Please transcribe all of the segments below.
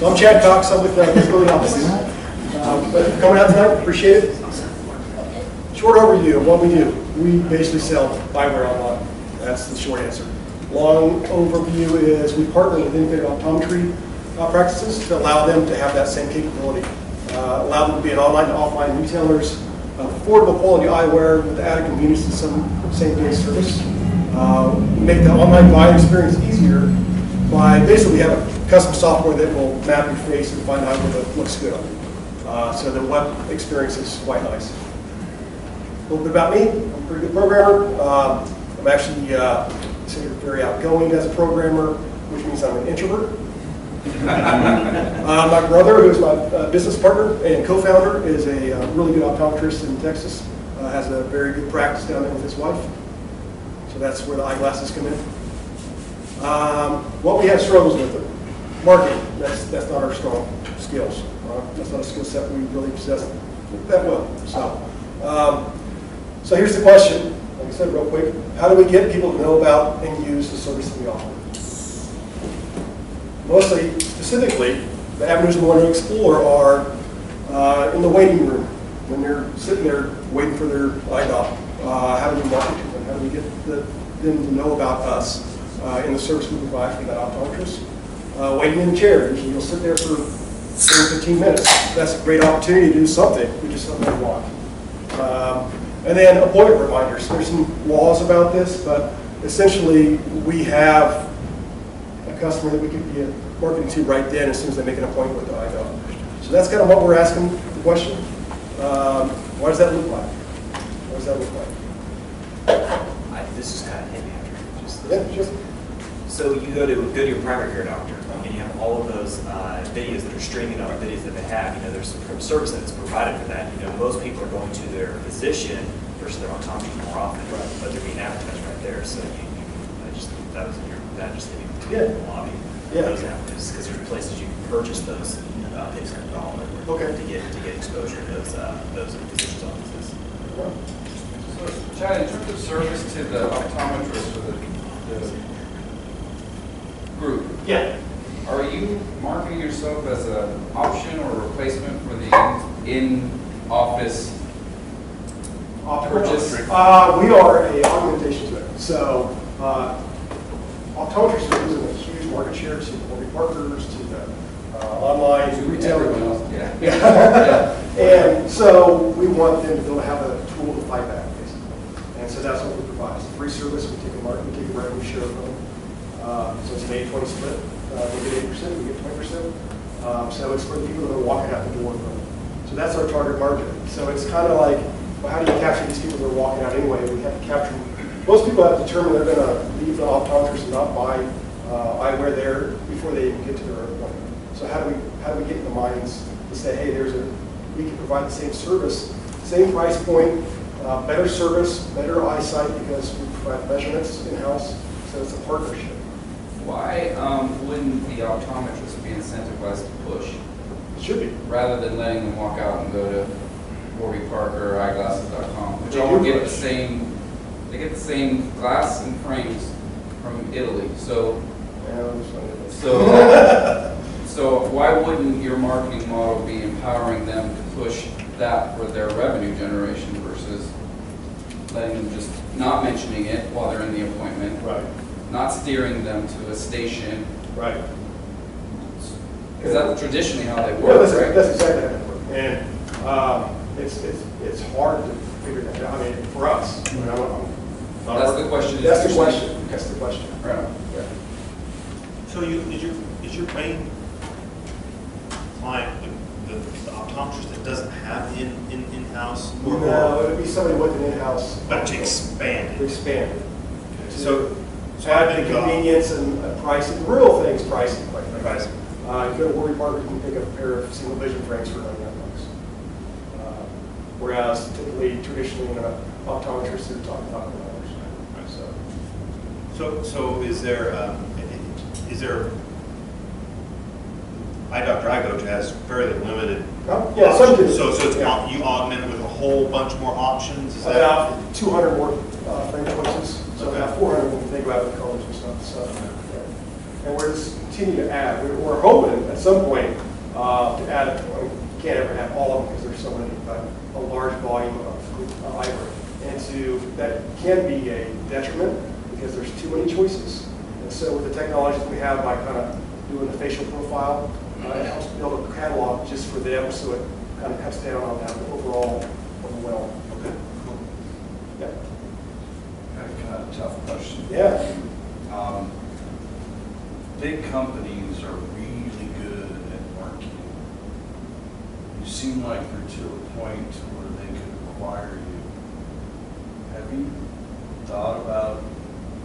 So I'm Chad Cox. I'm with the Disability Office. But coming out tonight, appreciate it. Short overview of what we do. We basically sell eyewear online. That's the short answer. Long overview is we partner with integrated optometry practices to allow them to have that same capability. Allow them to be an online to offline retailers, affordable quality eyewear with the added convenience of some same-day service. Make the online buying experience easier by basically having custom software that will map your face and find out what looks good on you. So the web experience is quite nice. A little bit about me. I'm a pretty good programmer. I'm actually considered very outgoing as a programmer, which means I'm an introvert. My brother, who is my business partner and co-founder, is a really good optometrist in Texas. Has a very good practice down there with his wife. So that's where the eyeglasses come in. What we have struggles with it. Marketing, that's not our strong skills. That's not a skill set we really possess that well. So here's the question. Like I said, real quick, how do we get people to know about and use the service that we offer? Mostly, specifically, the avenues we want to explore are in the waiting room, when they're sitting there waiting for their eye doc. How do we market to them? How do we get them to know about us in the service we provide for that optometrist? Waiting in the chair. Usually you'll sit there for 10, 15 minutes. That's a great opportunity to do something. We just don't know why. And then appointment reminders. There's some laws about this, but essentially we have a customer that we could be marketing to right then as soon as they make an appointment with the eye doc. So that's kind of what we're asking the question. What does that look like? What does that look like? This is kind of heavy after. Yeah, just. So you go to your primary care doctor, and you have all of those videos that are streaming on the videos that they have. You know, there's some service that's provided for that. You know, most people are going to their physician versus their optometrist more often, but they're being advertised right there. So that was that just hitting the lobby. Yeah. Those avenues, because there's places you can purchase those. They've spent all over to get exposure to those physicians' offices. So, Chad, in terms of service to the optometrist or the group, are you marketing yourself as an option or replacement for the in-office purchase? We are a augmentation to it. So optometrists are losing a huge market share to the Warby Parkers, to the online retailers. And so we want them to be able to have a tool to fight back, basically. And so that's what we provide. It's a free service. We take a revenue share of them. So it's an 80-20 split. We get 8%, we get 20%. So it's for the people that are walking out the door. So that's our target market. So it's kind of like, well, how do you capture these people that are walking out anyway? We have to capture them. Most people have determined they're going to leave the optometrist and not buy eyewear there before they even get to their appointment. So how do we get in the minds to say, hey, we can provide the same service, same price point, better service, better eyesight because we provide measurements in-house. So it's a partnership. Why wouldn't the optometrist be incentivized to push? It should be. Rather than letting them walk out and go to Warby Parker or eyeglasses.com, which They all do get the push. same. They get the same glass and frames from Italy. So why wouldn't your marketing model be empowering them to push that for their revenue generation versus letting them just not mentioning it while they're in the appointment, Right. not steering them to a station? Right. Because that's traditionally how they Yeah, work, that's, right? that's exactly how it works. And it's hard to figure that out. I mean, for us. I mean, That's the question. That's the question. That's the question. Right. Yeah. So is your main client the optometrist that doesn't have the in-house? No, it would be somebody with an in-house. But to expand To it. expand it. Okay. So I've add the been convenience and pricing. The real thing is pricing, quite frankly. Pricing. You go to Warby Parker, you can pick up a pair of single vision frames for $99. Whereas typically, traditionally, in an optometrist, they're talking $500. So is there eye doctor I go to has fairly limited Yeah, some do. So it's Yeah. you augment it with a whole bunch more options? Is that About 200 more frame choices. So Okay. about 400 when you think about the colors and stuff. So, yeah. And we're just continuing to add. We're hoping at some point, to add, well, you can't ever have all of them because there's so many, but a large volume of ivory. And that can be a detriment because there's too many choices. And so with the technology that we have by kind of doing the facial profile, it helps build a catalog just for them, so it kind of cuts down on that overall overwhelm. Okay, cool. Yeah. Got a kind of tough question. Yeah. Big companies are really good at marketing. You seem like you're to a point where they could acquire you. Have you thought about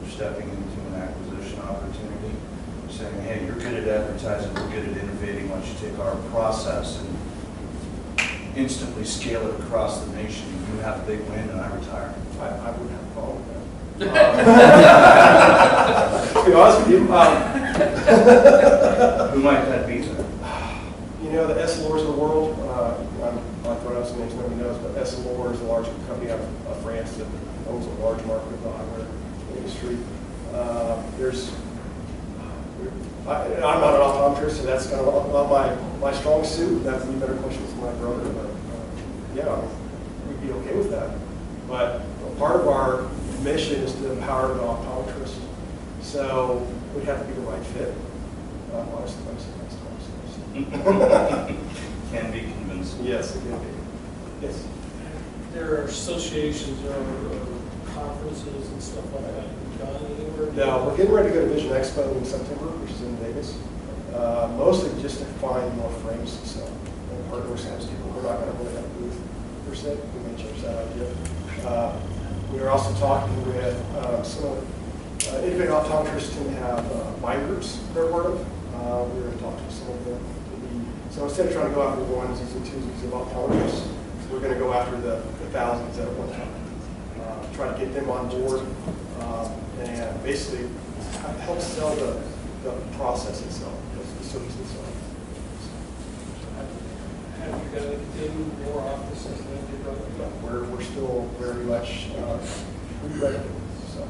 stepping into an acquisition opportunity? Saying, hey, you're good at advertising, we're good at innovating, why don't you take our process and instantly scale it across the nation? You have a big win and I retire. I wouldn't have a problem with that. To be honest with you, Who might that be then? you know, the Essilors of the world, I'm throwing out some names nobody knows, but Essilor is a large company out of France that owns a large market of the eyewear industry. I'm not an optometrist, so that's kind of not my strong suit. That would be better questions for my brother, but yeah, we'd be okay with that. But part of our mission is to empower the optometrist, so we'd have to be the right fit. Honestly, Can be convincing. yes, it can be. Yes. There are associations or conferences and stuff like that done anywhere? Now, we're getting ready to go to Vision Expo in September, which is in Vegas. Mostly just to find more frames to sell. And partner with some people. We're not going to really have a booth per se. We may change that idea. We are also talking with some of the innovative optometrists tend to have mind groups they're part of. We're going to talk to some of them. So instead of trying to go after the onesies and twosies of optometrists, we're going to go after the thousands at one time. Try to get them on board and basically help sell the process itself, the service itself. Have you got to continue more offices than you done? We're still very much ready. So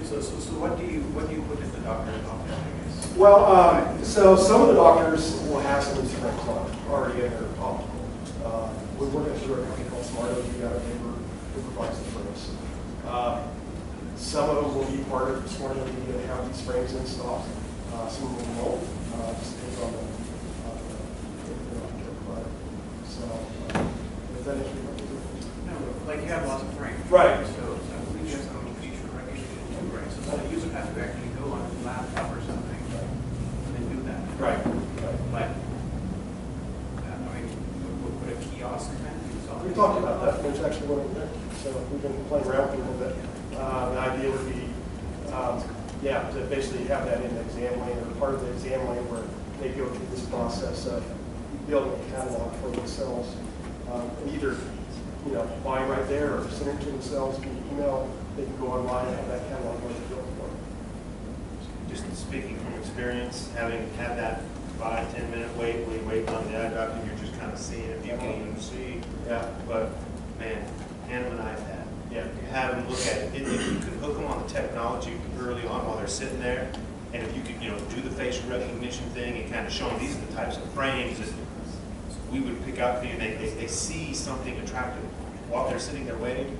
So what do you put in the doctor's office? well, so some of the doctors will have some instruments already in their optical. We're working through a company called Smarto, we got a neighbor who provides the frames. Some of them will be part of Smarto, we have these frames in stock. Some of them won't, just depends on the provider. So, is that interesting? No, like you have lots of frames. Right. So we just have a feature recognition in two frames. So the user has to actually go on a laptop or something and then do that. Right. But, I mean, would a kiosk kind of do something? We talked about that, there's actually one over there, so we've been playing around with it a little bit. The idea would be, to basically have that in the exam lane, or part of the exam lane where they go through this process of building a catalog for themselves. And either, buy right there, or send it to themselves, can email, they can go online and have that catalog what they're building for. Just speaking from experience, having had that 5-10 minute wait, where you wait on the eye doctor, you're just kind of seeing if you can even see. Yeah. But man, hand them an iPad. Yeah. You have them look at it. If you could hook them on the technology early on while they're sitting there, and if you could, do the facial recognition thing and kind of show them these are the types of frames that we would pick out for you, and they see something attractive while they're sitting there waiting.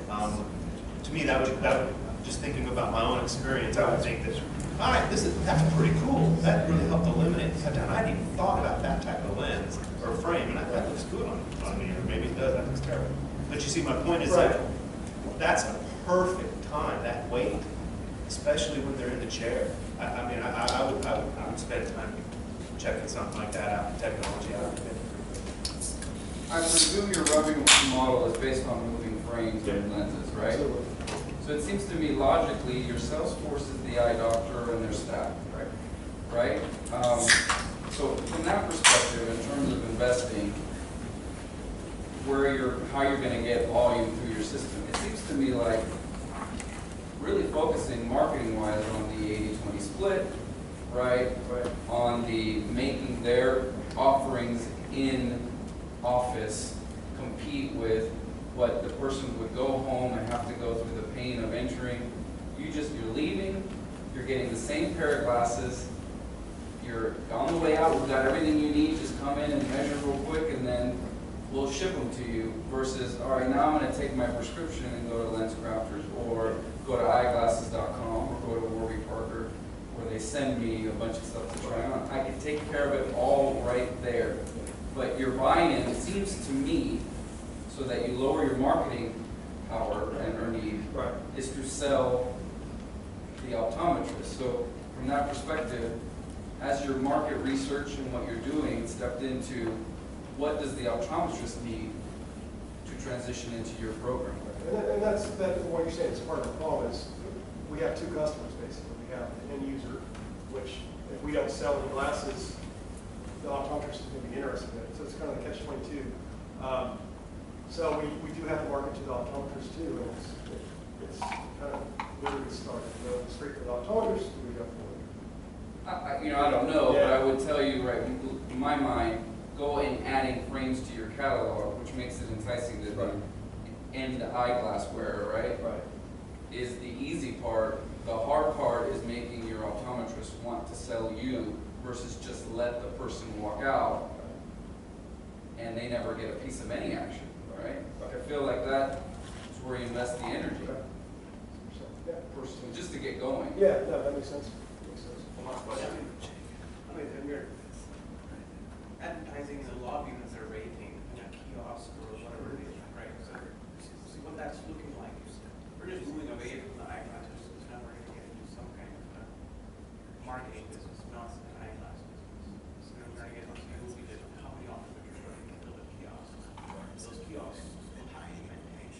To me, that would just thinking about my own experience, I would think that, all right, that's pretty cool. That really helped eliminate the cut down. I hadn't even thought about that type of lens or frame, and that looks good on me, or maybe it does, that looks terrible. But you see, my point is Right. that that's a perfect time, that wait, especially when they're in the chair. I would spend time checking something like that out, the technology out. I presume your revenue model is based on moving frames and lenses, right? Absolutely. So it seems to me logically, your sales force is the eye doctor and their staff, right? So from that perspective, in terms of investing, how you're going to get volume through your system, it seems to me like really focusing marketing-wise on the 80-20 split, right? On the making their offerings in office compete with what the person would go home and have to go through the pain of entering. You're leaving, you're getting the same pair of glasses, you're on the way out, we've got everything you need, just come in and measure real quick, and then we'll ship them to you, versus, all right, now I'm gonna take my prescription and go to LensCrafters, or go to eyeglasses.com, or go to Warby Parker, where they send me a bunch of stuff to try on. I can take care of it all right there. But your buy-in, it seems to me, so that you lower your marketing power and or need, Right. is to sell the optometrist. So from that perspective, has your market research and what you're doing stepped into what does the optometrist need to transition into your program? And that's what you're saying, it's part of the problem is, we have two customers basically. We have the end user, which if we don't sell any glasses, the optometrist is going to be interested in it. So it's kind of the catch-22. So we do have to market to the optometrist too, and it's kind of where we start. We go straight to the optometrist, or we go forward. I don't know, but I would tell you, right, in my mind, go in adding frames to your catalog, which makes it enticing to the end eyeglass wearer, right? Right. Is the easy part. The hard part is making your optometrist want to sell you versus just let the person walk out and they never get a piece of any action, right? I feel like that is where you invest the energy, Yeah. personally, just to get going. Yeah, no, that makes sense. Makes sense. One last question. I mean, and we're advertising the lobby as a rating, kiosk or whatever it is, right? So see what that's looking like. We're just moving away from the eyeglasses, so now we're going to get into some kind of marketing business, not an eyeglass business. So then we're going to get into movie that how many optometrists are going to build a kiosk? Those kiosks.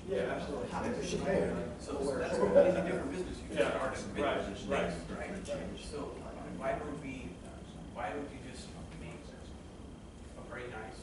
Yeah, absolutely. It's a pain, right? So that's a completely different business. You Yeah, start a right, business, right. right? So why don't you just make a very nice